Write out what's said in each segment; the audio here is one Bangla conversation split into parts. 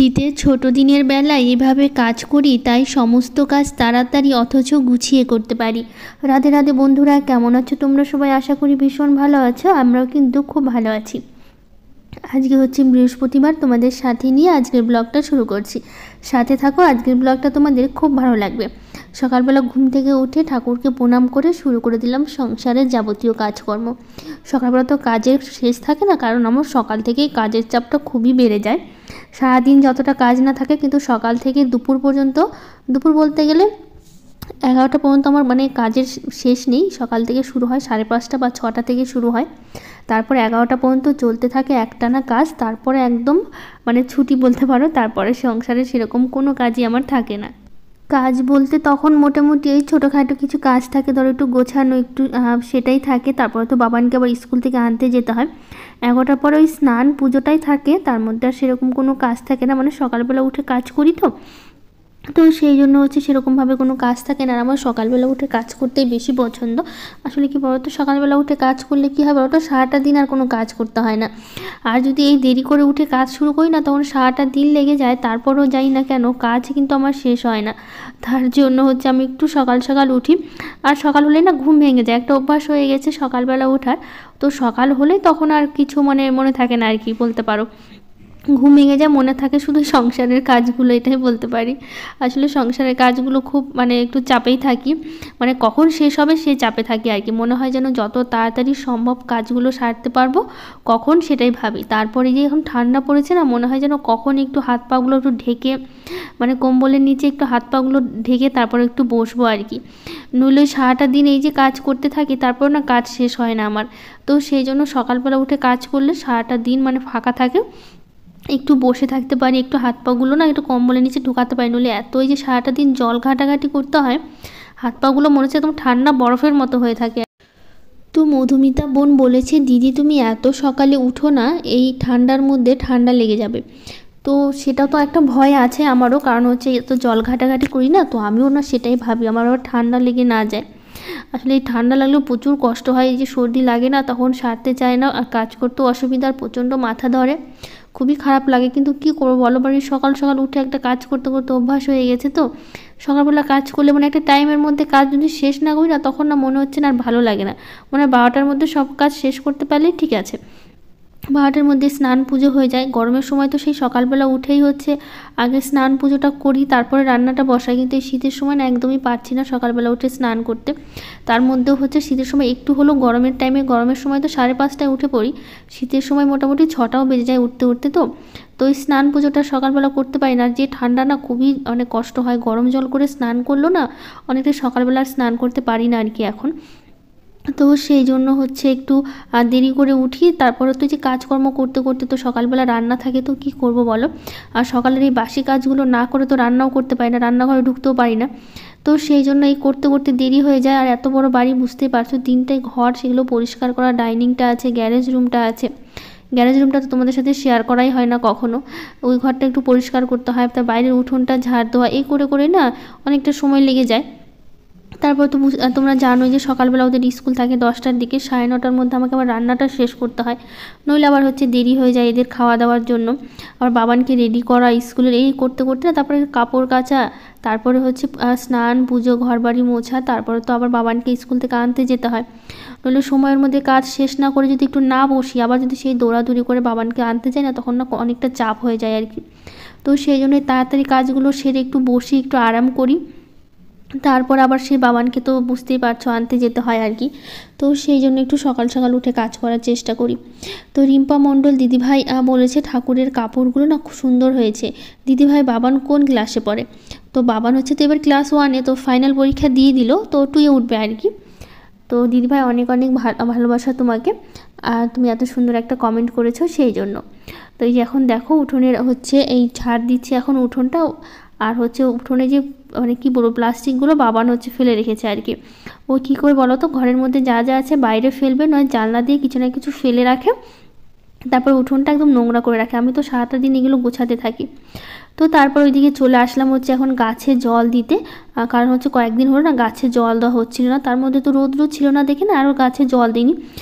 শীতের ছোট দিনের বেলায় এভাবে কাজ করি, তাই সমস্ত কাজ তাড়াতাড়ি অথচ গুছিয়ে করতে পারি। রাধে রাধে বন্ধুরা, কেমন আছো তোমরা সবাই? আশা করি ভীষণ ভালো আছো। আমরাও কিন্তু খুব ভালো আছি। আজকে হচ্ছে বৃহস্পতিবার, তোমাদের সাথে নিয়ে আজকের ব্লগটা শুরু করছি। সাথে থাকো, আজকের ব্লগটা তোমাদের খুব ভালো লাগবে। সকালবেলা ঘুম থেকে উঠে ঠাকুরকে প্রণাম করে শুরু করে দিলাম সংসারের যাবতীয় কাজকর্ম। সকালবেলা তো কাজের শেষ থাকে না, কারণ আমার সকাল থেকেই কাজের চাপটা খুবই বেড়ে যায়। সারাদিন যতটা কাজ না থাকে, কিন্তু সকাল থেকে দুপুর পর্যন্ত, দুপুর বলতে গেলে 11টা পর্যন্ত আমার কাজের শেষ নেই। সকাল থেকে শুরু হয় 5:30 বা 6টা থেকে শুরু হয়, তারপর 11টা পর্যন্ত চলতে থাকে একটানা কাজ। তারপরে একদম ছুটি বলতে পারো। তারপরে সংসারে সেরকম কোনো কাজই আমার থাকে না। কাজ বলতে তখন মোটামুটি এই ছোটোখাটো কিছু কাজ থাকে, ধরো একটু গোছানো, একটু সেটাই থাকে। তারপরে তো বাবানকে আবার স্কুল থেকে আনতে যেতে হয়। 11টার পরে ওই স্নান পুজোটাই থাকে, তার মধ্যে আর সেরকম কোনো কাজ থাকে না। সকালবেলা উঠে কাজ করি তো সেই জন্য হচ্ছে সেরকমভাবে কোনো কাজ থাকে না। আর আমার সকালবেলা উঠে কাজ করতেই বেশি পছন্দ। আসলে কি বলতো, সকালবেলা উঠে কাজ করলে কী হয় বলতো, সারাটা দিন আর কোনো কাজ করতে হয় না। আর যদি এই দেরি করে উঠে কাজ শুরু করি না, তখন সারাটা দিন লেগে যায়। তারপরও যাই না কেন, কাজ কিন্তু আমার শেষ হয় না। তার জন্য হচ্ছে আমি একটু সকাল সকাল উঠি। আর সকাল হলেই না ঘুম ভেঙে যায়, একটা অভ্যাস হয়ে গেছে সকালবেলা ওঠার। তো সকাল হলে তখন আর কিছু মনে থাকে না আর কি বলতে পারো। ঘুম ভেঙে যায়, মনে থাকে শুধু সংসারের কাজগুলো, এটাই বলতে পারি। আসলে সংসারের কাজগুলো খুব একটু চাপেই থাকি। কখন শেষ হবে সেই চাপে থাকি আর কি। মনে হয় যেন যত তাড়াতাড়ি সম্ভব কাজগুলো সারতে পারবো, কখন সেটাই ভাবি। তারপরে যে এখন ঠান্ডা পড়েছে না, মনে হয় যেন কখন একটু হাত পাগুলো একটু ঢেকে, কম্বলের নিচে একটু হাত পাগুলো ঢেকে তারপরে একটু বসবো আর কি। নইলে সারাটা দিন এই যে কাজ করতে থাকি, তারপর না কাজ শেষ হয় না আমার। তো সেই জন্য সকালবেলা উঠে কাজ করলে সারাটা দিন ফাঁকা থাকে, একটু বসে থাকতে পারি, একটু হাত পাগুলো না একটু কম্বলের নিচে ঢুকাতে পারি। নইলে এতই যে সারাটা দিন জল ঘাটাঘাটি করতে হয়, হাত পাগুলো মনে হচ্ছে একদম ঠান্ডা বরফের মতো হয়ে থাকে। তো মধুমিতা বোন বলেছে, দিদি তুমি এত সকালে উঠো না, এই ঠান্ডার মধ্যে ঠান্ডা লেগে যাবে। তো সেটা তো একটা ভয় আছে আমারও, কারণ হচ্ছে এত জল ঘাটাঘাটি করি না, তো আমিও না সেটাই ভাবি আমার আবার ঠান্ডা লেগে না যায়। আসলে এই ঠান্ডা লাগলেও প্রচুর কষ্ট হয়, এই যে সর্দি লাগে না, তখন সারতে চায় না, আর কাজ করতেও অসুবিধার, প্রচণ্ড মাথা ধরে, খুবই খারাপ লাগে। কিন্তু কী করবো বলো, বাড়ির সকাল সকাল উঠে একটা কাজ করতে করতে অভ্যাস হয়ে গেছে। তো সকালবেলা কাজ করলে একটা টাইমের মধ্যে কাজ যদি শেষ না করি না, তখন না মনে হচ্ছে না আর ভালো লাগে না। 12টার মধ্যে সব কাজ শেষ করতে পারলেই ঠিক আছে। 12টার মধ্যে স্নান পুজো হয়ে যায়। গরমের সময় তো সেই সকালবেলা উঠেই হচ্ছে আগে স্নান পুজোটা করি, তারপরে রান্নাটা বসাই। কিন্তু এই শীতের সময় না একদমই পারছি না সকালবেলা উঠে স্নান করতে। তার মধ্যেও হচ্ছে শীতের সময় একটু হলেও গরমের টাইমে, গরমের সময় তো 5:30টায় উঠে পড়ি, শীতের সময় মোটামুটি 6টাও বেজে যায় উঠতে উঠতে। তো এই স্নান পুজোটা সকালবেলা করতে পারি না। আর যে ঠান্ডা না, খুবই অনেক কষ্ট হয়। গরম জল করে স্নান করলো না, অনেকটা সকালবেলা স্নান করতে পারি না আর কি এখন। তো সেই জন্য হচ্ছে একটু দেরি করে উঠি। তারপরে তো যে কাজকর্ম করতে করতে তো সকালবেলা রান্না থাকে, তো কী করব বলো। আর সকালের এই বাসি কাজগুলো না করে তো রান্নাও করতে পারি না, রান্নাঘরে ঢুকতেও পারি না। তো সেই জন্য এই করতে করতে দেরি হয়ে যায়। আর এত বড় বাড়ি, বুঝতেই পারছো, 3টে ঘর, সেগুলো পরিষ্কার করা, ডাইনিংটা আছে, গ্যারেজ রুমটা আছে। গ্যারেজ রুমটা তো তোমাদের সাথে শেয়ার করাই হয় না কখনো। ওই ঘরটা একটু পরিষ্কার করতে হয়, তার বাইরের উঠোনটা ঝাড় দেওয়া, এই করে করে না অনেকটা সময় লেগে যায়। তারপর তো তোমরা জানোই যে সকালবেলা ওদের স্কুল থাকে 10টার দিকে, 9:30টার মধ্যে আমাকে আবার রান্নাটা শেষ করতে হয়, নইলে আবার হচ্ছে দেরি হয়ে যায় এদের খাওয়া দাওয়ার জন্য। আবার বাবানকে রেডি করা স্কুলের, এই করতে করতে না তারপরে কাপড় কাচা, তারপরে হচ্ছে স্নান পুজো, ঘর বাড়ি মোছা, তারপরে তো আবার বাবানকে স্কুল থেকে আনতে যেতে হয়। নইলে সময়ের মধ্যে কাজ শেষ না করে যদি একটু না বসি, আবার যদি সেই দৌড়াদৌড়ি করে বাবানকে আনতে যাই না, তখন না অনেকটা চাপ হয়ে যায় আর কি। তো সেই জন্যই তাড়াতাড়ি কাজগুলো সেরে একটু বসি, একটু আরাম করি। তারপর আবার সেই বাবানকে তো বুঝতেই পারছো আনতে যেতে হয় আর কি। তো সেই জন্য একটু সকাল সকাল উঠে কাজ করার চেষ্টা করি। তো রিম্পা মণ্ডল দিদিভাই বলেছে ঠাকুরের কাপড়গুলো না খুব সুন্দর হয়েছে। দিদিভাই বাবান কোন ক্লাসে পড়ে? তো বাবান হচ্ছে তো এবার ক্লাস 1-এ, তো ফাইনাল পরীক্ষা দিয়ে দিল, তো 2-এ উঠবে আর কি। তো দিদিভাই অনেক অনেক ভালোবাসা তোমাকে, আর তুমি এত সুন্দর একটা কমেন্ট করেছো সেই জন্য। তো এই যে এখন দেখো উঠোনের হচ্ছে এই ঝাড় দিচ্ছে এখন উঠোনটা। আর হচ্ছে উঠোনে যে কী বলবো, প্লাস্টিকগুলো বাবান হচ্ছে ফেলে রেখেছে আর কি। ও কী করে বলো তো, ঘরের মধ্যে যা যা আছে বাইরে ফেলবে, নয় জানলা দিয়ে কিছু না কিছু ফেলে রাখে, তারপর উঠোনটা একদম নোংরা করে রাখে। আমি তো সারাটা দিন এগুলো গোছাতে থাকি। তো তারপর ওইদিকে চলে আসলাম হচ্ছে এখন গাছে জল দিতে, কারণ হচ্ছে কয়েকদিন হলো না গাছে জল দেওয়া হচ্ছিল না, তার মধ্যে তো রোদ ছিল না দেখে না আরও গাছে জল দিইনি,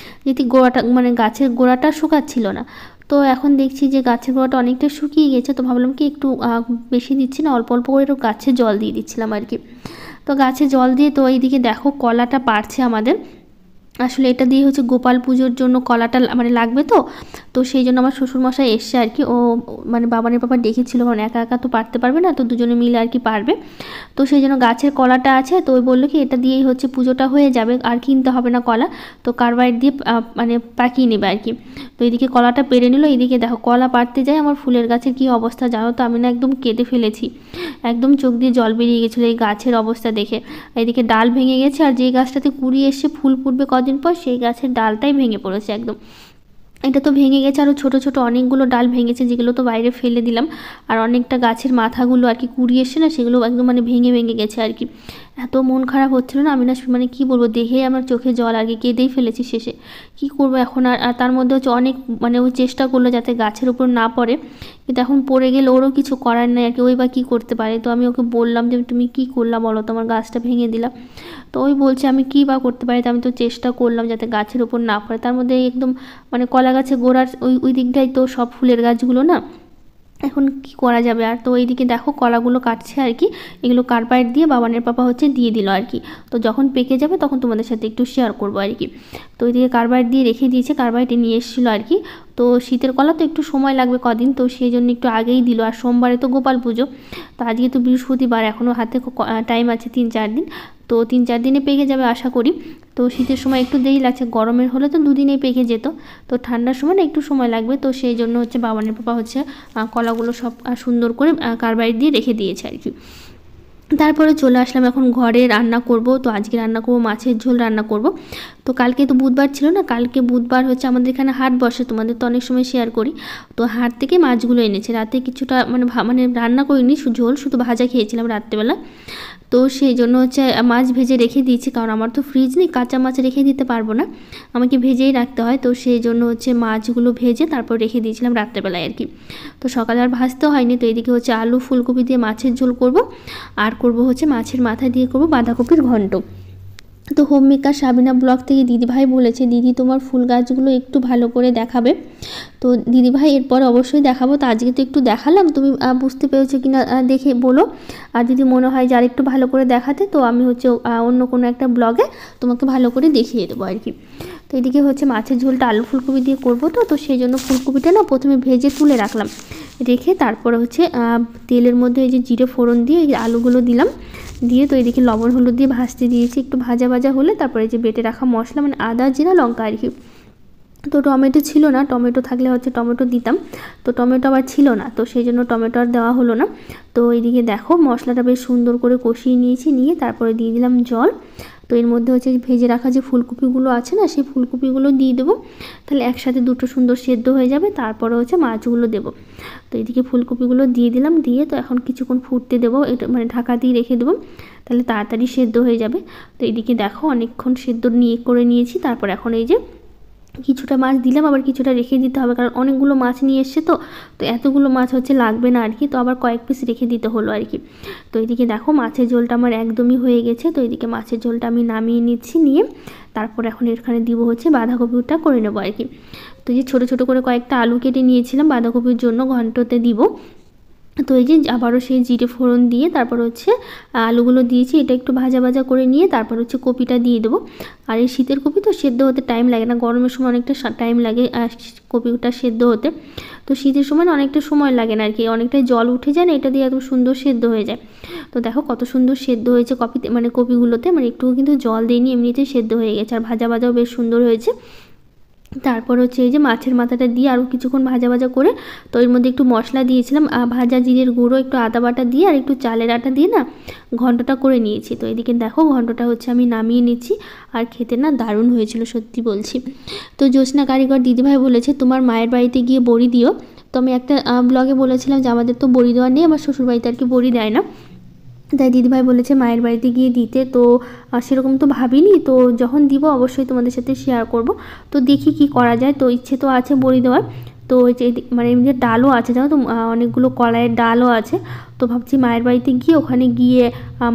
যদি গোড়াটা গাছের গোড়াটা শুকাচ্ছিল না। তো এখন দেখছি যে গাছের গোড়াটা অনেকটা শুকিয়ে গেছে, তো ভাবলাম কি একটু বেশি দিচ্ছি না, অল্প অল্প করে একটু গাছে জল দিয়ে দিচ্ছিলাম আর কি। তো গাছে জল দিয়ে তো এইদিকে দেখো কলাটা পাড়ছে আমাদের। আসলে এটা দিয়ে হচ্ছে গোপাল পুজোর জন্য কলাটা মানে লাগবে, তো সেই জন্য আমার শ্বশুরমশাই এসছে আর কি। ও মানে বাবানের বাবা ডেকেছিল, কারণ একা একা তো পারতে পারবে না, তো দুজনে মিলে আর কি পারবে। তো সেই জন্য গাছের কলাটা আছে, তো ওই বললো কি এটা দিয়েই হচ্ছে পুজোটা হয়ে যাবে, আর কিনতে হবে না কলা, তো কার্বাইড দিয়ে মানে পাকিয়ে নেবে আর কি। তো এইদিকে কলাটা পেরে নিল। এইদিকে দেখো কলা পাড়তে যায় আমার ফুলের গাছের কী অবস্থা জানো তো, আমি না একদম কেটে ফেলেছি, একদম চোখ দিয়ে জল বেরিয়ে গেছিলো এই গাছের অবস্থা দেখে। এদিকে ডাল ভেঙে গেছে, আর যে গাছটাতে কুড়ি এসে ফুল ফুটবে কদিন পর সেই গাছের ডালটাই ভেঙে পড়েছে একদম। এটা তো ভেঙে গেছে, আরও ছোটো ছোটো অনেকগুলো ডাল ভেঙেছে, যেগুলো তো বাইরে ফেলে দিলাম। আর অনেকটা গাছের মাথাগুলো আর কি কুড়ি এসছে না, সেগুলো একদম মানে ভেঙে ভেঙে গেছে আর কি। এত মন খারাপ হচ্ছিলো না, আমি না মানে কী বলবো, দেখে আমার চোখে জল আর কি, কেঁদেই ফেলেছি শেষে। কী করবো এখন, আর তার মধ্যে হচ্ছে অনেক মানে ও চেষ্টা করলো যাতে গাছের উপর না পড়ে, কিন্তু এখন পড়ে গেলে ওরও কিছু করার নেই আর কি, ওই বা কী করতে পারে। তো আমি ওকে বললাম যে তুমি কী করলা বলো, তোমার গাছটা ভেঙে দিলাম। তো ওই বলছে আমি কী বা করতে পারি, তো আমি তো চেষ্টা করলাম যাতে গাছের উপর না পড়ে। তার মধ্যে একদম মানে কলা গাছে গোড়ার ওই দিকটাই তো সব ফুলের গাছগুলো না, এখন কি করা যাবে আর। তো এইদিকে দেখো কলাগুলো কাটছে আর কি, এগুলো কার্বাইড দিয়ে বাবানের পাপা হচ্ছে দিয়ে দিল আর কি। তো যখন পেকে যাবে তখন তোমাদের সাথে একটু শেয়ার করবো আর কি। তো এইদিকে কার্বাইড দিয়ে রেখে দিয়েছে, কার্বাইডে নিয়ে এসেছিলো আর কি। তো শীতের কলা তো একটু সময় লাগবে কদিন, তো সেই জন্য একটু আগেই দিল। আর সোমবারে তো গোপাল পুজো, তো আজকে তো বৃহস্পতিবার, এখনও হাতে টাইম আছে 3-4 দিন, তো 3-4 দিনে পেকে যাবে আশা করি। তো শীতের সময় একটু দেরি লাগছে, গরমের হলে তো 2 দিনেই পেকে যেত, তো ঠান্ডার সময় না একটু সময় লাগবে। তো সেই জন্য হচ্ছে বাবানের পাপা হচ্ছে কলাগুলো সব সুন্দর করে কার্বাইড দিয়ে রেখে দিয়েছে আর কি। তারপরে চলে আসলাম এখন ঘরে রান্না করব। তো আজকে রান্না করব মাছের ঝোল রান্না করব। তো কালকে তো বুধবার ছিল না, কালকে বুধবার হচ্ছে আমাদের এখানে হাট বসে, তোমাদের তো অনেক সময় শেয়ার করি। তো হাট থেকে মাছগুলো এনেছে, রাতে কিছুটা মানে রান্না করিনি, ঝোল শুধু ভাজা খেয়েছিলাম রাত্রেবেলা। তো সেই জন্য হচ্ছে মাছ ভেজে রেখে দিয়েছি, কারণ আমার তো ফ্রিজ নেই, কাঁচা মাছ রেখে দিতে পারবো না, আমাকে ভেজেই রাখতে হয়। তো সেই জন্য হচ্ছে মাছগুলো ভেজে তারপর রেখে দিয়েছিলাম রাত্রেবেলায় আর কি। তো সকালে আর ভাজতে হয়নি। তো এদিকে হচ্ছে আলু ফুলকপি দিয়ে মাছের ঝোল করব, আর করব হচ্ছে মাছের মাথা দিয়ে করব বাঁধাকপির ঘন্ট। তো হোম মেকার সাবিনা ব্লগ থেকে দিদিভাই বলেছে, দিদি তোমার ফুল গাছগুলো একটু ভালো করে দেখাবে। তো দিদিভাই এরপর অবশ্যই দেখাবো। তো আজকে তো একটু দেখালাম, তুমি বুঝতে পেরেছো কিনা দেখে বলো। আর যদি মনে হয় যে আর একটু ভালো করে দেখাতে, তো আমি হচ্ছে অন্য কোনো একটা ব্লগে তোমাকে ভালো করে দেখিয়ে দেবো আর কি। তো এদিকে হচ্ছে মাছের ঝোলটা আলু ফুলকপি দিয়ে করবো, তো সেই জন্য ফুলকপিটা না প্রথমে ভেজে তুলে রাখলাম, রেখে তারপরে হচ্ছে তেলের মধ্যে এই যে জিরে ফোড়ন দিয়ে এই আলুগুলো দিলাম, দিয়ে তো এদিকে লবণ হলুদ দিয়ে ভাজতে দিয়েছি। একটু ভাজা ভাজা হলে তারপরে যে বেটে রাখা মশলা মানে আদা জিরা লঙ্কা আর কি। তো টমেটো ছিল না, টমেটো থাকলে হচ্ছে টমেটো দিতাম, তো টমেটো আবার ছিল না, তো সেই জন্য টমেটো আর দেওয়া হলো না। তো এইদিকে দেখো মশলাটা বেশ সুন্দর করে কষিয়ে নিয়েছি, নিয়ে তারপরে দিয়ে দিলাম জল। তো এর মধ্যে হচ্ছে ভেজে রাখা যে ফুলকপিগুলো আছে না, সেই ফুলকপিগুলো দিয়ে দেবো, তাহলে একসাথে দুটো সুন্দর সেদ্ধ হয়ে যাবে। তারপরে হচ্ছে মাছগুলো দেবো। তো এদিকে ফুলকপিগুলো দিয়ে দিলাম, দিয়ে তো এখন কিছুক্ষণ ফুটতে দেবো, এটা মানে ঢাকা দিয়ে রেখে দেবো, তাহলে তাড়াতাড়ি সেদ্ধ হয়ে যাবে। তো এদিকে দেখো অনেকক্ষণ সেদ্ধ করে নিয়েছি। তারপর এখন এই যে কিছুটা মাছ দিলাম, আবার কিছুটা রেখে দিতে হবে, কারণ অনেকগুলো মাছ নিয়ে এসছে, তো এতগুলো মাছ হচ্ছে লাগবে না আর কি, তো আবার কয়েক পিস রেখে দিতে হলো আর কি। তো এদিকে দেখো মাছের ঝোলটা আমার একদমই হয়ে গেছে। তো এদিকে মাছের ঝোলটা আমি নামিয়ে নিচ্ছি, নিয়ে তারপর এখন এখানে দিব হচ্ছে বাঁধাকপিটা করে নেবো আর কি। তো এই যে ছোটো ছোটো করে কয়েকটা আলু কেটে নিয়েছিলাম বাঁধাকপির জন্য, ঘন্টতে দিব। তো এই যে আবারও সেই জিরে ফোড়ন দিয়ে তারপর হচ্ছে আলুগুলো দিয়েছি, এটা একটু ভাজা ভাজা করে নিয়ে তারপর হচ্ছে কপিটা দিয়ে দেবো। আর এই শীতের কপি তো সেদ্ধ হতে টাইম লাগে না, গরমের সময় অনেকটা টাইম লাগে কপিটা সেদ্ধ হতে, তো শীতের সময় অনেকটা সময় লাগে না আর কি, অনেকটাই জল উঠে যায় না, এটা দিয়ে একদম সুন্দর সেদ্ধ হয়ে যায়। তো দেখো কত সুন্দর সেদ্ধ হয়েছে কপিতে, মানে কপিগুলোতে মানে একটুও কিন্তু জল দিইনি, এমনিতেই সেদ্ধ হয়ে গেছে, আর ভাজা ভাজাও বেশ সুন্দর হয়েছে। তারপর হচ্ছে এই যে মাছের মাথাটা দিয়ে আরও কিছুক্ষণ ভাজা ভাজা করে, তো এর মধ্যে একটু মশলা দিয়েছিলাম, ভাজা জিরের গুঁড়ো, একটু আদা বাটা দিয়ে আর একটু চালের আটা দিয়ে না ঘন্টটা করে নিয়েছি। তো এদিকে দেখো ঘন্টটা হচ্ছে আমি নামিয়ে নিচ্ছি, আর খেতে না দারুণ হয়েছিল সত্যি বলছি। তো জ্যোৎস্না কারিগর দিদিভাই বলেছে তোমার মায়ের বাড়িতে গিয়ে বড়ি দিও। তো আমি একটা ব্লগে বলেছিলাম যে আমাদের তো বড়ি দেওয়া নেই, আমার শ্বশুরবাড়িতে আর কি বড়ি দেয় না, তাই দিদিভাই বলেছে মায়ের বাড়িতে গিয়ে দিতে। তো সেরকম তো ভাবিনি, তো যখন দিব অবশ্যই তোমাদের সাথে শেয়ার করব। তো দেখি কি করা যায়, তো ইচ্ছে তো আছে বড়ি দেওয়ার। তো যে মানে এমনি ডালও আছে জানো তো, অনেকগুলো কলাইয়ের ডালও আছে। তো ভাবছি মায়ের বাড়িতে গিয়ে ওখানে গিয়ে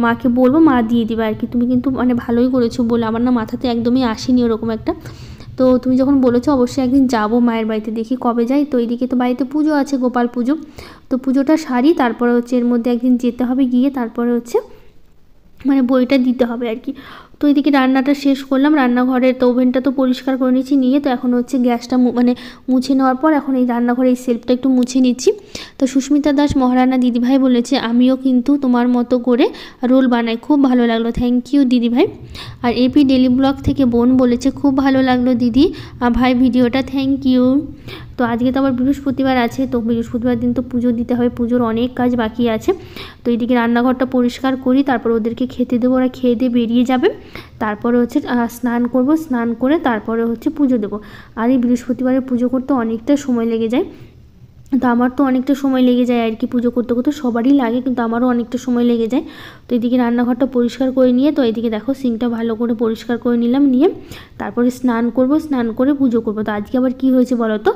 মাকে বলবো, মা দিয়ে দিবে আর কি। তুমি কিন্তু মানে ভালোই করেছো বলে, আমার না মাথাতে একদমই আসেনি ওরকম একটা, তো তুমি যখন বলেছো অবশ্যই একদিন যাবো মায়ের বাড়িতে, দেখি কবে যাই। তো এইদিকে তো বাড়িতে পুজো আছে, গোপাল পুজো, তো পুজোটা সারি, তারপরে হচ্ছে এর মধ্যে একদিন যেতে হবে, গিয়ে তারপরে হচ্ছে মানে বইটা দিতে হবে আর কি। তো এদিকে রান্নাটা শেষ করলাম, রান্নাঘরের তো ওভেনটা তো পরিষ্কার করে নিচ্ছি, নিয়ে তো এখন হচ্ছে গ্যাসটা মানে মুছে নেওয়ার পর এখন এই রান্নাঘরের এই সেলফটা একটু মুছে নিচ্ছি। তো সুস্মিতা দাস মহারানা দিদিভাই বলেছে আমিও কিন্তু তোমার মতো করে রোল বানাই, খুব ভালো লাগলো, থ্যাংক ইউ দিদিভাই। আর এপি ডেলি ব্লগ থেকে বোন বলেছে খুব ভালো লাগলো দিদি ভাই ভিডিওটা, থ্যাংক ইউ। তো আজকে তো আবার বৃহস্পতিবার আছে, তো বৃহস্পতিবার দিন তো পুজো দিতে হবে, পুজোর অনেক কাজ বাকি আছে। তো এইদিকে রান্নাঘরটা পরিষ্কার করি, তারপর ওদেরকে খেতে দেবো, ওরা খেয়ে দিয়ে বেরিয়ে যাবে, তারপরে হচ্ছে স্নান করব, স্নান করে তারপরে হচ্ছে পুজো দেবো। আর এই বৃহস্পতিবারে পুজো করতে অনেকটা সময় লেগে যায়, তো আমার তো অনেকটা সময় লেগে যায় আর কি, পুজো করতে করতে সবারই লাগে, কিন্তু আমারও অনেকটা সময় লেগে যায়। তো এদিকে রান্নাঘরটা পরিষ্কার করে নিয়ে, তো এদিকে দেখো সিঙ্কটা ভালো করে পরিষ্কার করে নিলাম, নিয়ে তারপরে স্নান করব, স্নান করে পুজো করব। তো আজকে আবার কি হয়েছে বলো তো,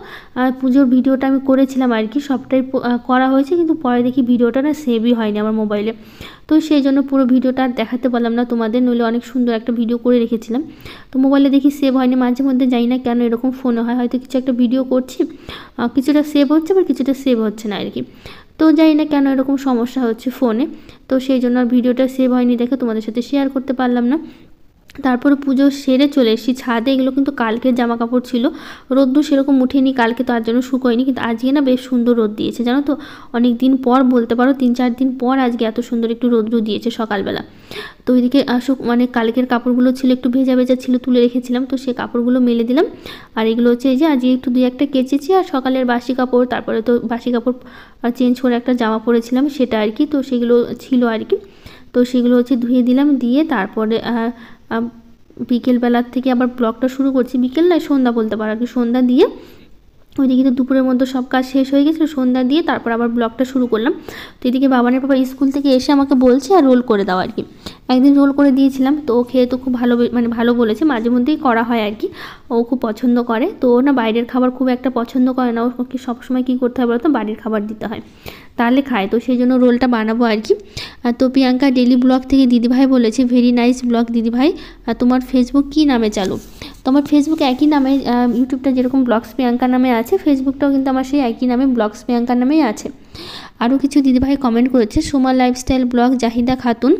পুজোর ভিডিওটা আমি করেছিলাম আর কি, সবটাই করা হয়েছে, কিন্তু পরে দেখি ভিডিওটা না সেভই হয়নি আমার মোবাইলে। তো সেই জন্য পুরো ভিডিওটা আর দেখাতে পারলাম না তোমাদের, নইলে অনেক সুন্দর একটা ভিডিও করে রেখেছিলাম। তো মোবাইলে দেখি সেভ হয়নি, মাঝে মধ্যে জানি না কেন এরকম ফোনে হয়, হয়তো কিছু একটা ভিডিও করছি, কিছুটা সেভ হচ্ছে আবার কিছুটা সেভ হচ্ছে না আর কি। তো জানি না কেন এরকম সমস্যা হচ্ছে ফোনে, তো সেই জন্য আর ভিডিওটা সেভ হয়নি দেখে তোমাদের সাথে শেয়ার করতে পারলাম না। তারপরে পুজো সেরে চলে এসেছি ছাদে, এগুলো কিন্তু কালকের জামা কাপড় ছিল, রোদ্দুর সেরকম উঠেনি কালকে, তার জন্য শুকোয়নি, কিন্তু আজকে না বেশ সুন্দর রোদ দিয়েছে জানো তো, অনেক দিন পর বলতে পারো 3-4 দিন পর আজকে এত সুন্দর একটু রোদ্দু দিয়েছে সকালবেলা। তো ওইদিকে মানে কালকের কাপড়গুলো ছিল একটু ভেজা ভেজা ছিল, তুলে রেখেছিলাম, তো সেই কাপড়গুলো মেলে দিলাম। আর এগুলো হচ্ছে এই যে আজকে একটু 2-1টা কেচেছি, আর সকালের বাসি কাপড়, তারপরে তো বাসি কাপড় চেঞ্জ করে একটা জামা পরেছিলাম সেটা আর কি, তো সেগুলো ছিল আর কি, তো সেগুলো হচ্ছে ধুয়ে দিলাম, দিয়ে তারপরে বিকেলবেলার থেকে আবার ব্লগটা শুরু করছি, বিকেল নয় সন্ধ্যা বলতে পারো আর কি, সন্ধ্যা দিয়ে ওইদিকে তো দুপুরের মধ্যে সব কাজ শেষ হয়ে গেছিলো, সন্ধ্যা দিয়ে তারপর আবার ব্লগটা শুরু করলাম। তো এদিকে বাবানের বাবা স্কুল থেকে এসে আমাকে বলছে আর রোল করে দাও আর কি, একদিন রোল করে দিয়েছিলাম, তো ও খেয়ে তো খুব ভালো মানে ভালো বলেছে, মাঝে মধ্যেই করা হয় আর কি, ও খুব পছন্দ করে। তো ও না বাইরের খাবার খুব একটা পছন্দ করে না, ওকে সবসময় কী করতে হয় বলো তো, বাড়ির খাবার দিতে হয়, তাহলে খায়, তো সেই জন্য রোলটা বানাবো আর কি। তো প্রিয়াঙ্কা ডেলি ব্লগ থেকে দিদিভাই বলেছে ভেরি নাইস ব্লগ দিদিভাই, তোমার ফেসবুক কী নামে চালু? তো আমার ফেসবুক একই নামে, ইউটিউবটা যেরকম ব্লগস প্রিয়াঙ্কা নামে আছে, ফেসবুকটাও কিন্তু আমার সেই একই নামে ব্লগস প্রিয়াঙ্কা নামেই আছে। আরও কিছু দিদিভাই কমেন্ট করেছে, Soma lifestyle blog, Zahida Khatun,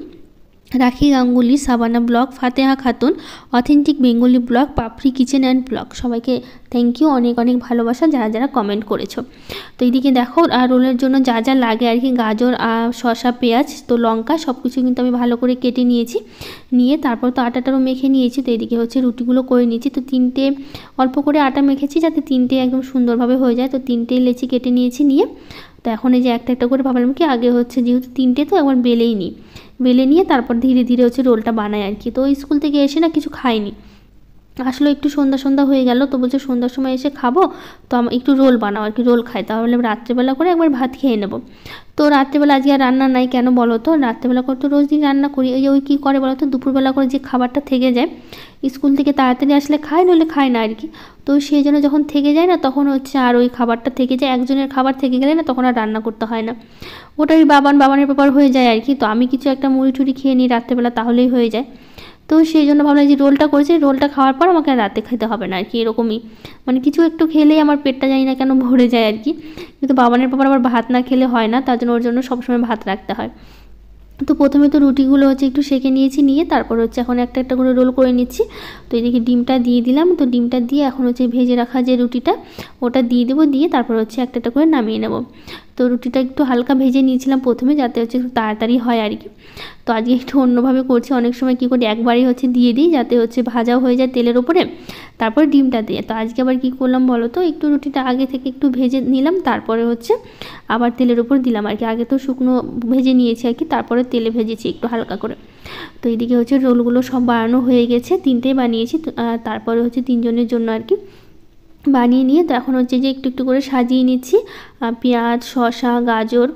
Rakhi Ganguly, Sabana blog, Fateha Khatun, authentic Bengali blog, Papri kitchen and blog, সবাইকে থ্যাংক ইউ, অনেক অনেক ভালোবাসা যারা যারা কমেন্ট করেছো। তো এইদিকে দেখো আর রোলের জন্য যা যা লাগে আর কি, গাজর, শসা, পেঁয়াজ, তো লঙ্কা সব কিছু কিন্তু আমি ভালো করে কেটে নিয়েছি, নিয়ে তারপর তো আটাটারও মেখে নিয়েছি। তো এইদিকে হচ্ছে রুটিগুলো করে নিয়েছি, তো 3টে অল্প করে আটা মেখেছি যাতে 3টে একদম সুন্দরভাবে হয়ে যায়, তো 3টে লেচি কেটে নিয়েছি, নিয়ে তো এখন এই যে একটা একটা করে ভাবলাম কি আগে হচ্ছে যেহেতু 3টে তো একবার বেলেই নিই, বেলে নিয়ে তারপর ধীরে ধীরে হচ্ছে রোলটা বানাই আর কি। তো স্কুল থেকে এসে না কিছু খাইনি, আসলে একটু সন্ধ্যা সন্ধ্যা হয়ে গেল, তো বলছে সন্ধ্যার সময় এসে খাবো, তো আমি একটু রোল বানাও আর কি, রোল খাই, তাহলে রাত্রেবেলা করে একবার ভাত খেয়ে নেবো। তো রাত্রেবেলা আজকে আর রান্না নাই, কেন বলো তো, রাত্রেবেলা করে তো রোজ দিন রান্না করি, ওই কী করে বলো তো, দুপুরবেলা করে যে খাবারটা থেকে যায় স্কুল থেকে তাড়াতাড়ি আসলে খায়, নইলে খায় না আর কি। তো সেই জন্য যখন থেকে যায় না তখন হচ্ছে আর ওই খাবারটা থেকে যায়, একজনের খাবার থেকে গেলে না তখন আর রান্না করতে হয় না, ওটাই বাবানের ব্যাপার হয়ে যায় আর কি। তো আমি কিছু একটা মুড়ি টুড়ি খেয়ে নিই রাত্রেবেলা, তাহলেই হয়ে যায়। তো সেই জন্য ভাবলাম যে রোলটা করেছি, রোলটা খাওয়ার পর আমাকে রাতে খেতে হবে না আর কি, এরকমই মানে কিছু একটু খেলেই আমার পেটটা জানি না কেন ভরে যায় আর কি। কিন্তু বাবানের ব্যাপার আবার ভাত না খেলে হয় না, তার জন্য ওর জন্য সবসময় ভাত রাখতে হয়। তো প্রথমে তো রুটিগুলো হচ্ছে একটু সেঁকে নিয়েছি, নিয়ে তারপর হচ্ছে এখন একটা একটা করে রোল করে নিচ্ছি। তো এদিকে ডিমটা দিয়ে দিলাম, তো ডিমটা দিয়ে এখন হচ্ছে ভেজে রাখা যে রুটিটা ওটা দিয়ে দেবো, দিয়ে তারপর হচ্ছে একটা একটা করে নামিয়ে নেব। তো রুটিটা একটু হালকা ভেজে নিয়েছিলাম প্রথমে, যাতে হচ্ছে একটু তাড়াতাড়ি হয় আর কি। তো আজকে একটু অন্যভাবে করছি, অনেক সময় কী করি একবারই হচ্ছে দিয়ে দিই, যাতে হচ্ছে ভাজাও হয়ে যায় তেলের ওপরে, তারপরে ডিমটা দিয়ে। তো আজকে আবার কী করলাম বলো তো, একটু রুটিটা আগে থেকে একটু ভেজে নিলাম, তারপরে হচ্ছে আবার তেলের ওপর দিলাম আর কি, আগে তো শুকনো ভেজে নিয়েছি আর কি, তারপরে তেলে ভেজেছি একটু হালকা করে। তো এইদিকে হচ্ছে রোলগুলো সব বানানো হয়ে গেছে, 3টেই বানিয়েছি, তারপরে হচ্ছে 3জনের জন্য আর কি বানিয়ে নিয়ে, তো এখন হচ্ছে যে একটু একটু করে সাজিয়ে নিচ্ছি, পেঁয়াজ, শসা, গাজর,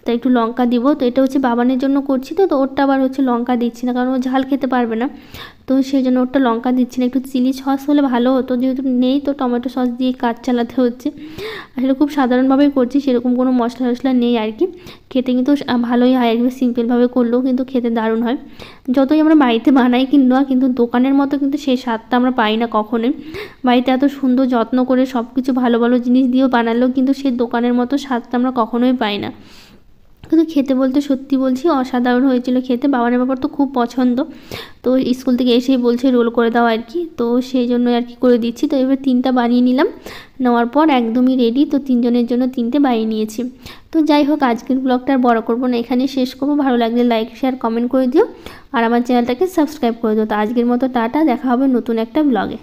তো একটু লঙ্কা দিব। তো এটা হচ্ছে বাবানের জন্য করছি, তো ওরটা আবার হচ্ছে লঙ্কা দিচ্ছি না, কারণ ও ঝাল খেতে পারবে না, তো সেই জন্য ওরটা লঙ্কা দিচ্ছি না। একটু চিলি সস হলে ভালো হতো, যেহেতু নেই তো টমেটো সস দিয়ে কাজ চালাতে হচ্ছে। আসলে খুব সাধারণভাবেই করছি, সেরকম কোনো মশলা টশলা নেই আর কি। খেতে কিন্তু ভালোই হয়, একবার সিম্পলভাবে করলেও কিন্তু খেতে দারুণ হয়। যতই আমরা বাড়িতে বানাই কিংবা কিন্তু দোকানের মতো কিন্তু সেই স্বাদটা আমরা পাই না কখনোই। বাড়িতে এত সুন্দর যত্ন করে সব কিছু ভালো ভালো জিনিস দিয়েও বানালেও কিন্তু সেই দোকানের মতো স্বাদটা আমরা কখনোই পাই না। কিন্তু খেতে বলতে সত্যি বলছি অসাধারণ হয়েছিল খেতে। বাবানের ব্যাপার তো খুব পছন্দ, তো স্কুল থেকে এসেই বলছে রোল করে দাও আর কি, তো সেই জন্য আর কি করে দিচ্ছি। তো এবার 3টা বানিয়ে নিলাম, নেওয়ার পর একদমই রেডি। তো 3জনের জন্য 3টে বানিয়ে নিয়েছি। তো যাই হোক, আজকের ব্লগটা আর বড় করবো না, এখানে শেষ করবো। ভালো লাগলে লাইক শেয়ার কমেন্ট করে দিও, আর আমার চ্যানেলটাকে সাবস্ক্রাইব করে দিও। তো আজকের মতো টাটা, দেখা হবে নতুন একটা ব্লগে।